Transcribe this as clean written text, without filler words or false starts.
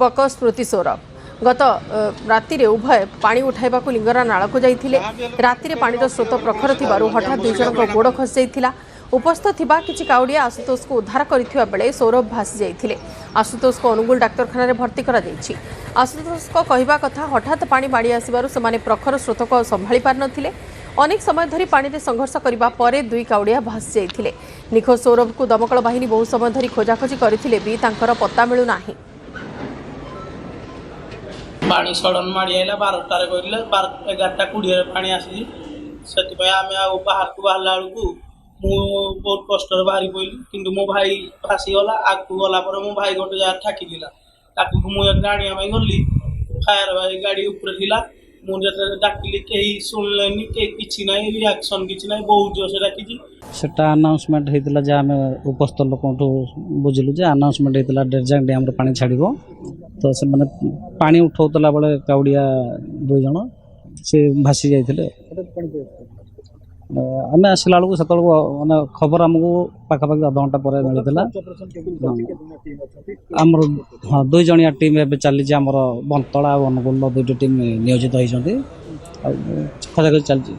युवक स्मृति सौरभ गत राति उभय पानी उठाइबा लिंगरा नाल को जाइथिले। राति पानी स्रोत प्रखर थिबारु हठात दुई जन गोड़ खसी जाइथिला। उपस्थित थिबा किछि काउडिया आशुतोष को उद्धार करथिबा बेले सौरभ भासी जाइथिले। आशुतोष को अनुगुल डाक्तरखाना रे भर्ती करा दैछि। आशुतोष को कहिबा कथा हठात पानी माड़ी आसिबारु सेमाने प्रखर स्रोत को संभाळी पार नथिले। अनेक समय धरी पानी रे संघर्ष करिबा परे दुई काउडिया भासी जाइथिले। निखोज सौरभ को दमकल बाहिनी बहु समय धरी खोजाखोजी करथिले भी तांकर पत्ता मिलु नाही। पानी सडन माड़ी आइला 12टारे कहले 11:20 पानी आसी से आम बाहर को बाहरला बेलू मु बहुत कष्ट बाहरी पड़ी किंतु मो भाई भासी गला आगू गला मो भाई गोटे जगह ठाकी मुझे आनिया गली फायर गाड़ी ऊपर थिला मुझे डाकिली कहीं शुणिलेनि किसी ना रिएक्शन किसी ना बहुत जोर से डाकी सेटा अनाउंसमेंट होता जहाँ आम उपस्थित लोक बुझिलु जे अनाउंसमेंट होता डेरजांग डैम पानी छाड़ब तो से मैंने पानी उठाऊला बेले काउडिया दुई जन से भासी जाते आम आसला बेलू से मैंने खबर आमको पाखापाखि अध घंटा पर मिलता आमर हाँ 2 जणिया टीम ए चली आमर बंतला और अनुगुल 2टी टीम नियोजित होती खोजाखोजी चलती।